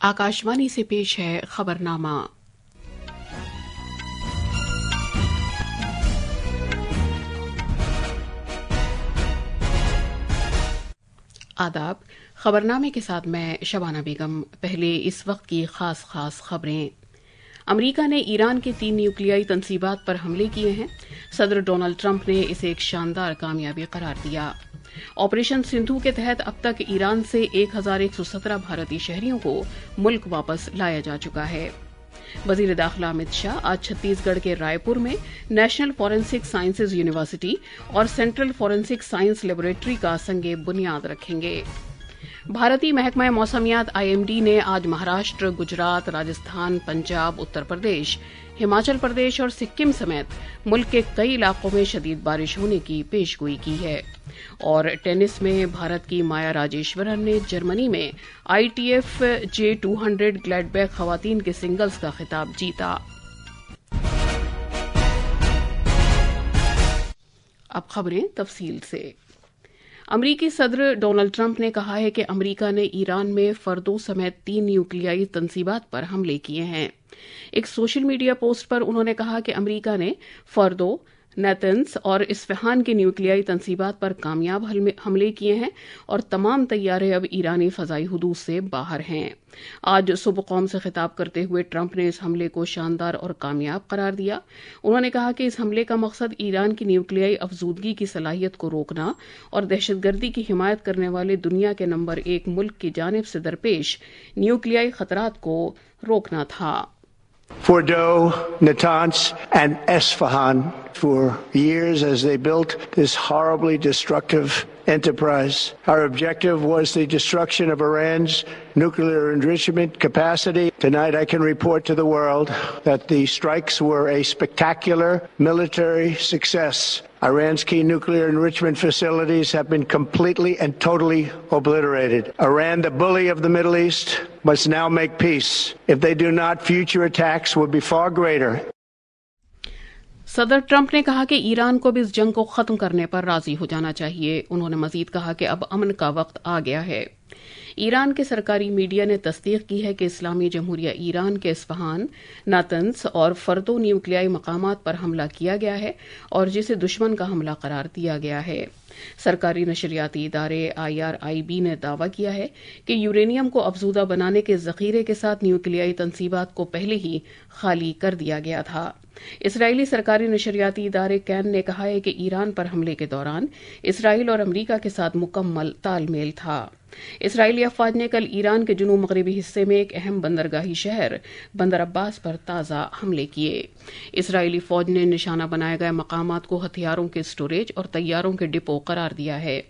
आकाशवाणी से पेश है खबरनामा। आदाब। खबरनामे के साथ मैं शबाना बेगम। पहले इस वक्त की खास खबरें। अमरीका ने ईरान के 3 न्यूक्लियाई तंसीबात पर हमले किए हैं। सदर डोनाल्ड ट्रंप ने इसे एक शानदार कामयाबी करार दिया। ऑपरेशन सिंधु के तहत अब तक ईरान से 1117 भारतीय शहरियों को मुल्क वापस लाया जा चुका है। वजीर दाखिला अमित शाह आज छत्तीसगढ़ के रायपुर में नेशनल फॉरेंसिक साइंसेज यूनिवर्सिटी और सेंट्रल फॉरेंसिक साइंस लेबोरेटरी का संगे बुनियाद रखेंगे। भारतीय महकमा मौसमियात आईएमडी ने आज महाराष्ट्र, गुजरात, राजस्थान, पंजाब, उत्तर प्रदेश, हिमाचल प्रदेश और सिक्किम समेत मुल्क के कई इलाकों में शदीद बारिश होने की पेशगोई की है। और टेनिस में भारत की माया राजेश्वरन ने जर्मनी में ITF J200 ग्लैडबैक खवातीन के सिंगल्स का खिताब जीता। अब खबरें तफसील से। अमरीकी सदर डोनाल्ड ट्रंप ने कहा है कि अमरीका ने ईरान में फर्दों समेत 3 न्यूक्लियाई तंसीबात पर हमले किए हैं। एक सोशल मीडिया पोस्ट पर उन्होंने कहा कि अमरीका ने फर्दो, नेतन्स और इस्फहान के न्यूक्लियाई तंसीबात पर कामयाब हमले किए हैं और तमाम तैयारे अब ईरानी फजाई हुदूद से बाहर हैं। आज सुबह कौम से खिताब करते हुए ट्रंप ने इस हमले को शानदार और कामयाब करार दिया। उन्होंने कहा कि इस हमले का मकसद ईरान की न्यूक्लियाई अफजूदगी की सलाहियत को रोकना और दहशतगर्दी की हिमायत करने वाले दुनिया के नंबर 1 मुल्क की जानिब से दरपेश न्यूक्लियाई खतरात को रोकना था। Fordo, Natanz, and Esfahan for years as they built this horribly destructive enterprise. Our objective was the destruction of Iran's nuclear enrichment capacity. Tonight I can report to the world that the strikes were a spectacular military success. Iran's key nuclear enrichment facilities have been completely and totally obliterated. Iran, the bully of the Middle East, must now make peace. If they do not, future attacks will be far greater. सदर Trump ने कहा कि Iran को भी इस जंग को खत्म करने पर राजी हो जाना चाहिए। उन्होंने मजीद कहा कि अब अमन का वक्त आ गया है। ईरान के सरकारी मीडिया ने तस्दीक की है कि इस्लामी जमहूरिया ईरान के इस्फहान, नातंस और फर्दो न्यूक्लियाई मकामात पर हमला किया गया है और जिसे दुश्मन का हमला करार दिया गया है। सरकारी नशरियाती इदारे IRIB ने दावा किया है कि यूरेनियम को अफजूदा बनाने के जखीरे के साथ न्यूक्लियाई तंसीबात को पहले ही खाली कर दिया गया था। इसराइली सरकारी नशरियाती इदारे कैन ने कहा है कि ईरान पर हमले के दौरान इसराइल और अमरीका के साथ मुकम्मल तालमेल था। इसराइली अफवाज ने कल ईरान के जुनूब मगरबी हिस्से में एक अहम बंदरगाही शहर बंदर अब्बास पर ताज़ा हमले किए। इसराइली फौज ने निशाना बनाए गए मकामात को हथियारों के स्टोरेज और तैयारों के डिपो करार दिया है।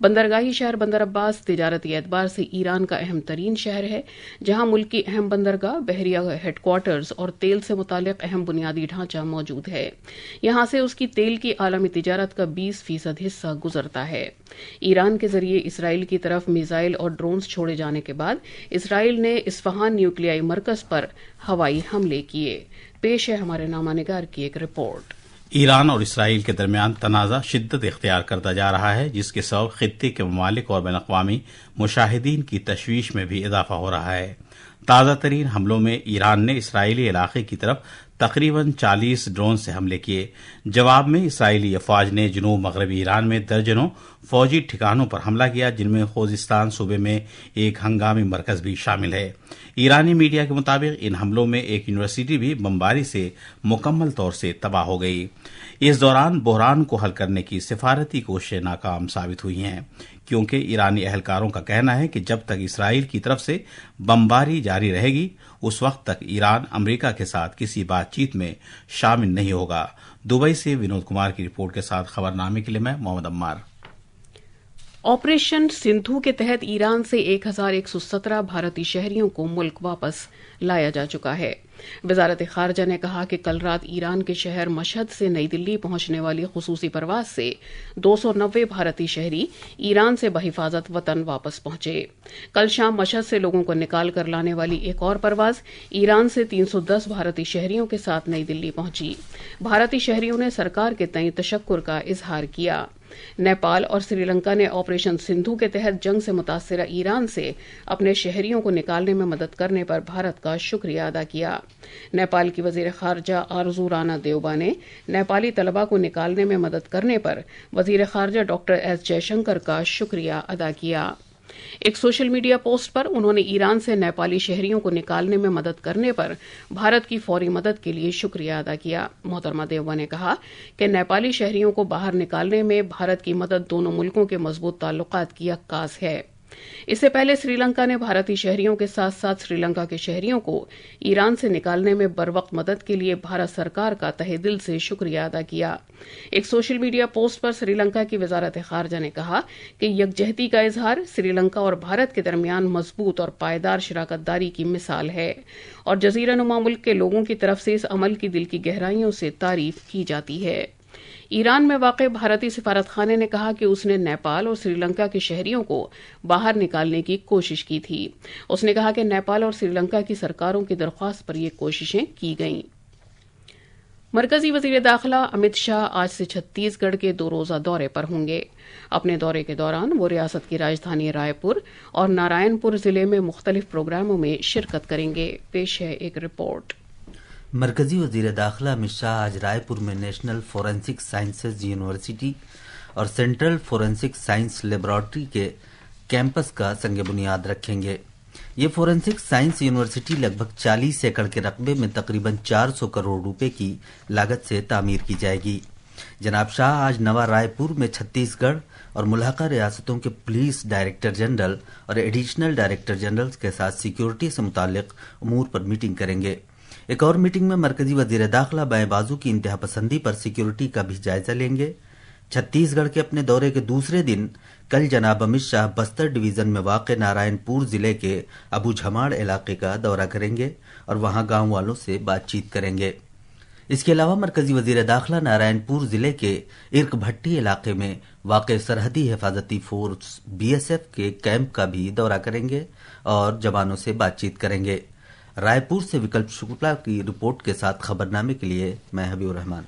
बंदरगाही शहर बंदर अब्बास तिजारती एतबार से ईरान का अहम तरीन शहर है, जहां मुल्क की अहम बंदरगाह, बहरिया हेडक्वार्टर्स और तेल से मुतालिक अहम बुनियादी ढांचा मौजूद है। यहां से उसकी तेल की आलमी तिजारत का 20% हिस्सा गुजरता है। ईरान के जरिए इसराइल की तरफ मिसाइल और ड्रोन्स छोड़े जाने के बाद इसराइल ने इस्फहान न्यूक्लियाई मरकज पर हवाई हमले किए। पेश है हमारे नामानिगार की एक रिपोर्ट। ईरान और इसराइल के दरमियान तनाज़ा शिद्दत इख्तियार करता जा रहा है, जिसके सबब खित्ते के ममालिक और बैन अक़वामी मुशाहिदीन की तशवीश में भी इजाफा हो रहा है। ताज़ा तरीन हमलों में ईरान ने इसराइली इलाके की तरफ तकरीबन 40 ड्रोन से हमले किए। जवाब में इसराइली अफवाज ने जनूब मगरबी ईरान में दर्जनों फौजी ठिकानों पर हमला किया, जिनमें खोजिस्तान सूबे में एक हंगामी मरकज भी शामिल है। ईरानी मीडिया के मुताबिक इन हमलों में एक यूनिवर्सिटी भी बमबारी से मुकम्मल तौर से तबाह हो गई। इस दौरान बहरान को हल करने की सिफारती कोशिशें नाकाम साबित हुई हैं, क्योंकि ईरानी अहलकारों का कहना है कि जब तक इसराइल की तरफ से बमबारी जारी रहेगी, उस वक्त तक ईरान अमरीका के साथ किसी बातचीत में शामिल नहीं होगा। दुबई से विनोद कुमार की रिपोर्ट के साथ खबरनामे के लिए मैं मोहम्मद अम्मार। ऑपरेशन सिंधु के तहत ईरान से 1117 भारतीय शहरियों को मुल्क वापस लाया जा चुका है। वजारत खारजा ने कहा कि कल रात ईरान के शहर मशहद से नई दिल्ली पहुंचने वाली खुसूसी परवाज से 290 भारतीय शहरी ईरान से बहिफाजत वतन वापस पहुंचे। कल शाम मशहद से लोगों को निकाल कर लाने वाली एक और परवाज ईरान से 310 भारतीय शहरियों के साथ नई दिल्ली पहुंची। भारतीय शहरियों ने सरकार के तय तशक्कुर का इजहार किया। نیپال اور سری لنکا نے آپریشن سندھو کے تحت جنگ سے متاثرہ ایران سے اپنے شہریوں کو نکالنے میں مدد کرنے پر بھارت کا شکریہ ادا کیا۔ نیپال کی وزیر خارجہ آرزو رانا دیوبا نے نیپالی طلباء کو نکالنے میں مدد کرنے پر وزیر خارجہ ڈاکٹر ایس جے شنکر کا شکریہ ادا کیا۔ ایک سوشل میڈیا پوسٹ پر انہوں نے ایران سے نیپالی شہریوں کو نکالنے میں مدد کرنے پر بھارت کی فوری مدد کے لیے شکریہ ادا کیا۔ محترمہ دیوبا نے کہا کہ نیپالی شہریوں کو باہر نکالنے میں بھارت کی مدد دونوں ملکوں کے مضبوط تعلقات کی عکاس ہے۔ اس سے پہلے سری لنکا نے بھارتی شہریوں کے ساتھ ساتھ سری لنکا کے شہریوں کو ایران سے نکالنے میں بروقت مدد کے لیے بھارت سرکار کا تہہ دل سے شکریہ ادا کیا۔ ایک سوشل میڈیا پوسٹ پر سری لنکا کی وزارت خارجہ نے کہا کہ یکجہتی کا اظہار سری لنکا اور بھارت کے درمیان مضبوط اور پائیدار شراکت داری کی مثال ہے اور جزیرہ نما ملک کے لوگوں کی طرف سے اس عمل کی دل کی گہرائیوں سے تعریف کی جاتی ہے۔ ایران میں واقع بھارتی سفارت خانے نے کہا کہ اس نے نیپال اور سری لنکا کے شہریوں کو باہر نکالنے کی کوشش کی تھی۔ اس نے کہا کہ نیپال اور سری لنکا کی سرکاروں کی درخواست پر یہ کوششیں کی گئیں۔ مرکزی وزیر داخلہ امت شاہ آج سے چھتیس گڑھ کے 2 روزہ دورے پر ہوں گے۔ اپنے دورے کے دوران وہ ریاست کی راجدھانی رائے پور اور نارائن پور ضلع میں مختلف پروگراموں میں شرکت کریں گے۔ پیش ہے ایک رپورٹ۔ مرکزی وزیر داخلہ امت شاہ آج رائے پور میں نیشنل فورینسک سائنسز یونیورسٹی اور سینٹرل فورینسک سائنس لیبارٹری کے کیمپس کا سنگ بنیاد رکھیں گے۔ یہ فورینسک سائنس یونیورسٹی لگ بھگ 40 ایکڑ کے رقبے میں تقریباً 400 کروڑ روپے کی لاگت سے تعمیر کی جائے گی۔ جناب شاہ آج نوا رائے پور میں چھتیس گڑھ اور ملحقہ ریاستوں کے پولیس ڈائریکٹر جنرل اور ایڈیشنل ڈائریکٹر جنرل کے ساتھ سیکیورٹی سے متعلق امور پر میٹنگ کریں گے۔ ایک اور میٹنگ میں مرکزی وزیر داخلہ بائیں بازو کی انتہا پسندی پر سیکیورٹی کا بھی جائزہ لیں گے۔ چھتیس گڑھ کے اپنے دورے کے دوسرے دن کل جناب امت شاہ بستر ڈویژن میں واقع نارائن پور ضلع کے ابو جھماڑ علاقے کا دورہ کریں گے اور وہاں گاؤں والوں سے بات چیت کریں گے۔ اس کے علاوہ مرکزی وزیر داخلہ نارائن پور ضلع کے ارک بھٹی علاقے میں واقع سرحدی حفاظتی فورس BSF کے کیمپ کا بھی دورہ کریں گے اور جوانوں سے بات چیت کریں گے۔ رائے پور سے وکلپ شکلا کی رپورٹ کے ساتھ خبرنامے کے لیے میں حبیب الرحمان۔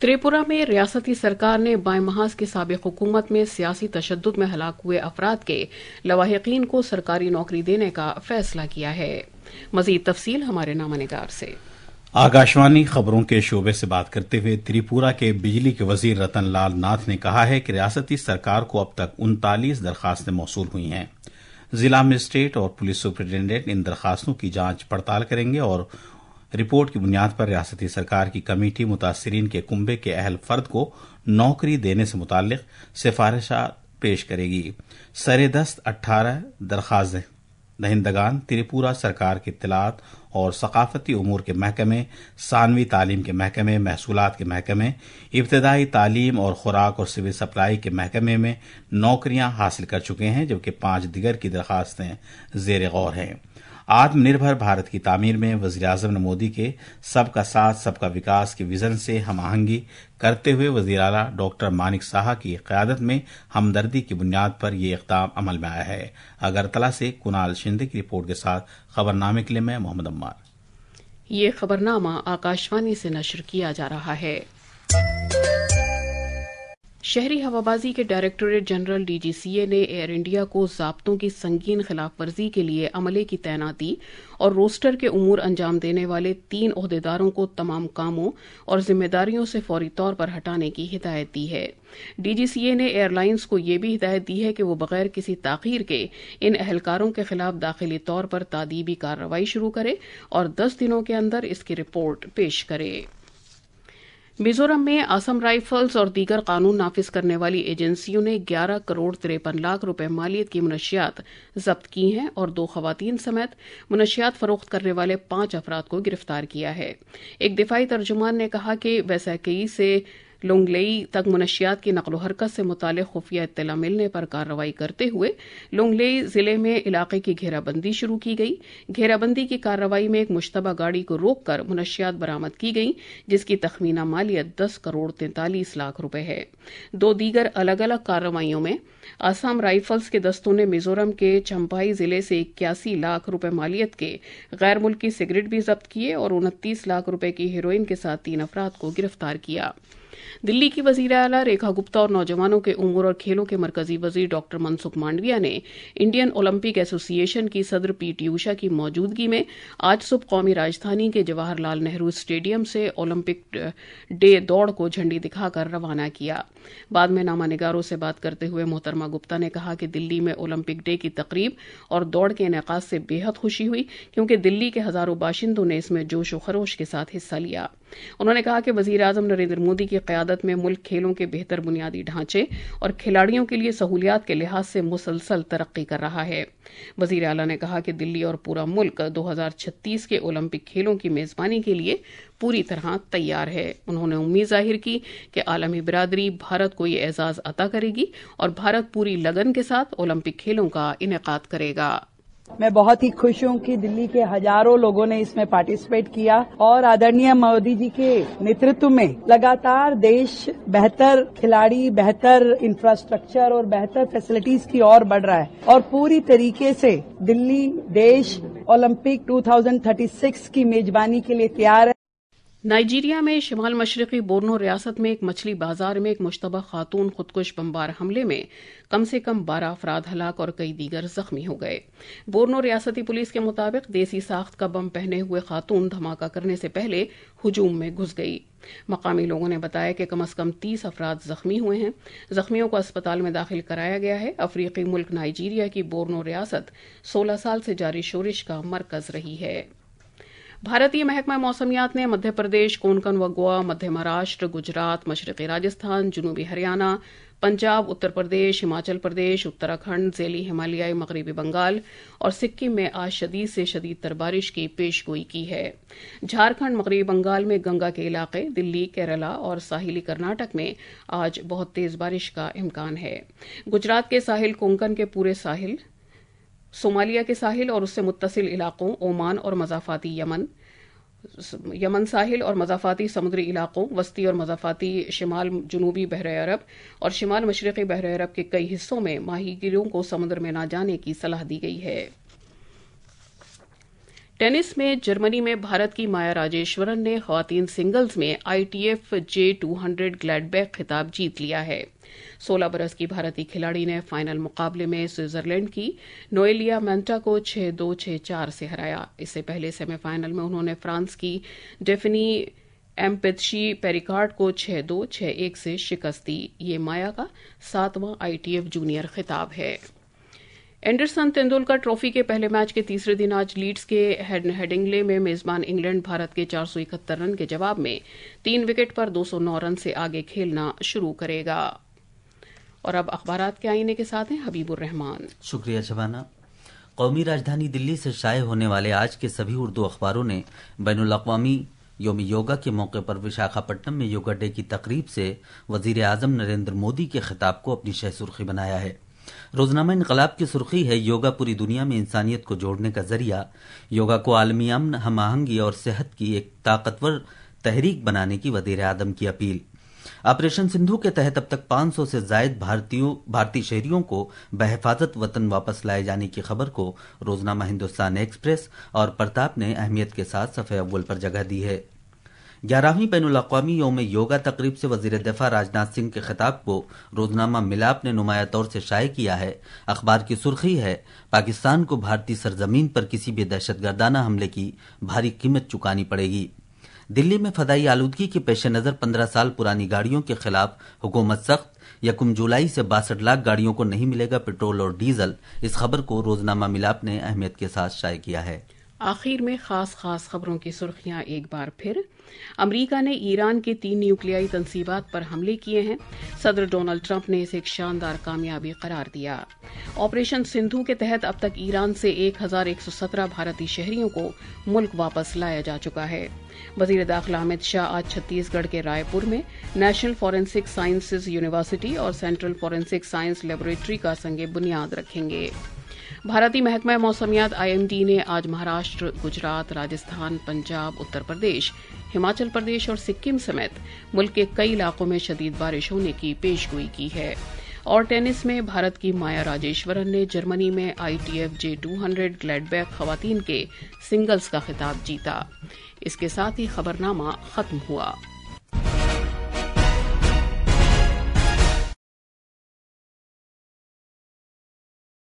تریپورہ میں ریاستی سرکار نے بائیں محاذ کی سابق حکومت میں سیاسی تشدد میں ہلاک ہوئے افراد کے لواحقین کو سرکاری نوکری دینے کا فیصلہ کیا ہے۔ مزید تفصیل ہمارے نامہ نگار سے۔ آکاشوانی خبروں کے شعبے سے بات کرتے ہوئے تریپورہ کے بجلی کے وزیر رتن لال ناتھ نے کہا ہے کہ ریاستی سرکار کو اب تک 39 درخواستیں موصول ہوئی ہیں۔ ضلع مجسٹریٹ اور پولیس سپرنٹینڈنٹ ان درخواستوں کی جانچ پڑتال کریں گے اور رپورٹ کی بنیاد پر ریاستی سرکار کی کمیٹی متاثرین کے کنبے کے اہل فرد کو نوکری دینے سے متعلق سفارشات پیش کرے گی۔ سر دست 18 درخواست دہندگان تریپورہ سرکار کے اطلاعات اور ثقافتی امور کے محکمے، ثانوی تعلیم کے محکمے، محصولات کے محکمے، ابتدائی تعلیم اور خوراک اور سول سپلائی کے محکمے میں نوکریاں حاصل کر چکے ہیں، جبکہ 5 دیگر کی درخواستیں زیر غور ہیں۔ آتم نربھر بھارت کی تعمیر میں وزیراعظم نے مودی کے سب کا ساتھ سب کا وکاس کے وژن سے ہم آہنگی کرتے ہوئے وزیر اعلیٰ ڈاکٹر مانک ساہا کی قیادت میں ہمدردی کی بنیاد پر یہ اقدام عمل میں آیا ہے۔ اگرتلہ سے کنال شندے کی رپورٹ کے ساتھ خبرنامے کے لیے میں محمد عمار۔ یہ خبرنامہ آکاشوانی سے نشر کیا جا رہا ہے۔ شہری ہوابازی کے ڈائریکٹوریٹ جنرل DGCA نے ایئر انڈیا کو ضابطوں کی سنگین خلاف ورزی کے لیے عملے کی تعیناتی اور روسٹر کے امور انجام دینے والے 3 عہدیداروں کو تمام کاموں اور ذمہ داریوں سے فوری طور پر ہٹانے کی ہدایت دی ہے۔ DGCA نے ایئر لائنز کو یہ بھی ہدایت دی ہے کہ وہ بغیر کسی تاخیر کے ان اہلکاروں کے خلاف داخلی طور پر تادیبی کارروائی شروع کرے اور 10 دنوں کے اندر اس کی رپورٹ پیش کرے۔ میزورم میں آسام رائفلز اور دیگر قانون نافذ کرنے والی ایجنسیوں نے 11 کروڑ 53 لاکھ روپے مالیت کی منشیات ضبط کی ہیں اور 2 خواتین سمیت منشیات فروخت کرنے والے 5 افراد کو گرفتار کیا ہے۔ ایک دفاعی ترجمان نے کہا کہ ویساکئی سے لونگلئی تک منشیات کی نقل و حرکت سے متعلق خفیہ اطلاع ملنے پر کارروائی کرتے ہوئے لونگلئی ضلع میں علاقے کی گھیرا بندی شروع کی گئی۔ گھیرا بندی کی کارروائی میں ایک مشتبہ گاڑی کو روک کر منشیات برآمد کی گئی، جس کی تخمینہ مالیت 10 کروڑ 43 لاکھ روپے ہے۔ 2 دیگر الگ الگ کارروائیوں میں آسام رائفلز کے دستوں نے میزورم کے چمپائی ضلع سے 81 لاکھ روپے مالیت کے غیر ملکی سگریٹ بھی ضبط کیے اور 29 لاکھ روپے کی ہیروئن کے ساتھ 3 افراد کو گرفتار کیا۔ दिल्ली की वजीर आला रेखा गुप्ता और नौजवानों के उमूर और खेलों के मरकजी वजीर डॉक्टर मनसुख मांडविया ने इंडियन ओलंपिक एसोसिएशन की सदर पीटी उषा की मौजूदगी में आज सुबह कौमी राजधानी के जवाहरलाल नेहरू स्टेडियम से ओलंपिक डे दौड़ को झंडी दिखाकर रवाना किया। बाद में नामानिगारों से बात करते हुए मोहतरमा गुप्ता ने कहा कि दिल्ली में ओलंपिक डे की तकरीब और दौड़ के इनेकाद से बेहद खुशी हुई, क्योंकि दिल्ली के हजारों बाशिंदों ने इसमें जोश व खरोश के साथ हिस्सा लिया। उन्होंने कहा कि वजीर आजम नरेंद्र मोदी की क़यादत में मुल्क खेलों के बेहतर बुनियादी ढांचे और खिलाड़ियों के लिए सहूलियात के लिहाज से मुसलसल तरक्की कर रहा है। वजीर आला ने कहा कि दिल्ली और पूरा मुल्क 2036 के ओलंपिक खेलों की मेजबानी के लिए पूरी तरह तैयार है। उन्होंने उम्मीद जाहिर की कि आलमी बिरादरी भारत को ये एजाज अता करेगी और भारत पूरी लगन के साथ ओलंपिक खेलों का इनेकाद करेगा। मैं बहुत ही खुश हूं कि दिल्ली के हजारों लोगों ने इसमें पार्टिसिपेट किया और आदरणीय मोदी जी के नेतृत्व में लगातार देश बेहतर खिलाड़ी, बेहतर इंफ्रास्ट्रक्चर और बेहतर फैसिलिटीज की ओर बढ़ रहा है और पूरी तरीके से दिल्ली देश ओलंपिक 2036 की मेजबानी के लिए तैयार है। नाइजीरिया में शिमाल मशरकी बोर्नो रियासत में एक मछली बाजार में एक मुश्तबा खातून खुदकुश बमबार हमले में कम से कम 12 अफराद हलाक और कई दीगर जख्मी हो गए। बोर्नो रियासती पुलिस के मुताबिक देसी साख्त का बम पहने हुए खातून धमाका करने से पहले हुजूम में घुस गई। मकामी लोगों ने बताया कि कम से कम 30 अफराद जख्मी हुए हैं। जख्मियों को अस्पताल में दाखिल कराया गया है। अफ्रीकी मुल्क नाइजीरिया की बोर्नो रियासत 16 साल से जारी शोरिश का मरकज रही है। भारतीय महकमा मौसमियात ने मध्य प्रदेश, कोंकण व गोवा, मध्य महाराष्ट्र, गुजरात, मशरकी राजस्थान, जनूबी हरियाणा, पंजाब, उत्तर प्रदेश, हिमाचल प्रदेश, उत्तराखंड, ज़ैली हिमालयाई मगरबी बंगाल और सिक्किम में आज शदीद से शदीद तर बारिश की पेशगोई की है। झारखंड, मगरबी बंगाल में गंगा के इलाके, दिल्ली, केरला और साहिली कर्नाटक में आज बहुत तेज बारिश का इम्कान है। गुजरात के साहिल, कोंकण के पूरे साहिल, सोमालिया के साहिल और उससे मुत्तसिल इलाकों, ओमान और मज़ाफ़ाती यमन साहिल और मज़ाफ़ाती समुद्री इलाकों, वस्ती और मज़ाफ़ाती शिमाल जनूबी बहरे अरब और शिमाल मशरक़ी बहरे अरब के कई हिस्सों में माहीगीरों को समुद्र में न जाने की सलाह दी गई है। टेनिस में जर्मनी में भारत की माया राजेश्वरन ने ख़वातीन सिंगल्स में ITF J200 ग्लैडबैक खिताब जीत लिया है। 16 बरस की भारतीय खिलाड़ी ने फाइनल मुकाबले में स्विट्जरलैंड की नोएलिया मेंटा को 6-2, 6-4 से हराया। इससे पहले सेमीफाइनल में उन्होंने फ्रांस की डेफनी एम्पेत्शी पेरिकार्ड को 6-2, 6-1 से शिकस्त दी। ये माया का 7वां ITF जूनियर खिताब है। एंडरसन तेंदुलकर ट्रॉफी के पहले मैच के तीसरे दिन आज लीड्स के हेडिंगले में मेजबान इंग्लैंड भारत के 471 रन के जवाब में 3 विकेट पर 209 रन से आगे खेलना शुरू करेगा। और अब अखबारात के आईने के साथ हैं हबीबुर रहमान। शुक्रिया शबाना। कौमी राजधानी दिल्ली से शाये होने वाले आज के सभी उर्दू अखबारों ने बैनुल अक़वामी योम योगा के मौके पर विशाखापट्टनम में योगा डे की तकरीब से वजीर आजम नरेंद्र मोदी के खिताब को अपनी शह सुर्खी बनाया है। रोजनामा इनकलाब की सुर्खी है, योगा पूरी दुनिया में इंसानियत को जोड़ने का जरिया, योगा को आलमी अमन, हम आहंगी और सेहत की एक ताकतवर तहरीक बनाने की वजीर आजम की अपील। ऑपरेशन सिंधु के तहत अब तक 500 से जायद भारतीय शहरियों को बहिफाजत वतन वापस लाए जाने की खबर को रोजनामा हिंदुस्तान एक्सप्रेस और प्रताप ने अहमियत के साथ सफ़े अव्वल पर जगह दी है। 11वीं बैनुल अक़वामी यौम योगा तकरीब से वजीर दिफा राजनाथ सिंह के खिताब को रोजनामा मिलाप ने नुमाया तौर से शाये किया है। अखबार की सुर्खी है, पाकिस्तान को भारतीय सरजमीन पर किसी भी दहशतगर्दाना हमले की भारी कीमत चुकानी पड़ेगी। दिल्ली में फदाई आलूदगी के पेश नज़र 15 साल पुरानी गाड़ियों के खिलाफ हुकूमत सख्त, 1 जुलाई से 62 लाख गाड़ियों को नहीं मिलेगा पेट्रोल और डीजल। इस खबर को रोजनामा मिलाप ने अहमियत के साथ शाये किया है। आखिर में खास खबरों की सुर्खियां एक बार फिर। अमेरिका ने ईरान की 3 न्यूक्लियाई तंसीबात पर हमले किए हैं। सदर डोनाल्ड ट्रंप ने इसे एक शानदार कामयाबी करार दिया। ऑपरेशन सिंधु के तहत अब तक ईरान से 1117 भारतीय शहरियों को मुल्क वापस लाया जा चुका है। वजीर दाखिला अमित शाह आज छत्तीसगढ़ के रायपुर में नेशनल फॉरेंसिक साइंसेज यूनिवर्सिटी और सेंट्रल फॉरेंसिक साइंस लेबोरेटरी का संगे बुनियाद रखेंगे। भारतीय महकमा मौसमियात IMD ने आज महाराष्ट्र, गुजरात, राजस्थान, पंजाब, उत्तर प्रदेश, हिमाचल प्रदेश और सिक्किम समेत मुल्क के कई इलाकों में शदीद बारिश होने की पेशगोई की है। और टेनिस में भारत की माया राजेश्वरन ने जर्मनी में ITF J200 ग्लैडबैक खवातीन के सिंगल्स का खिताब जीता। इसके साथ ही खबरनामा खत्म हुआ।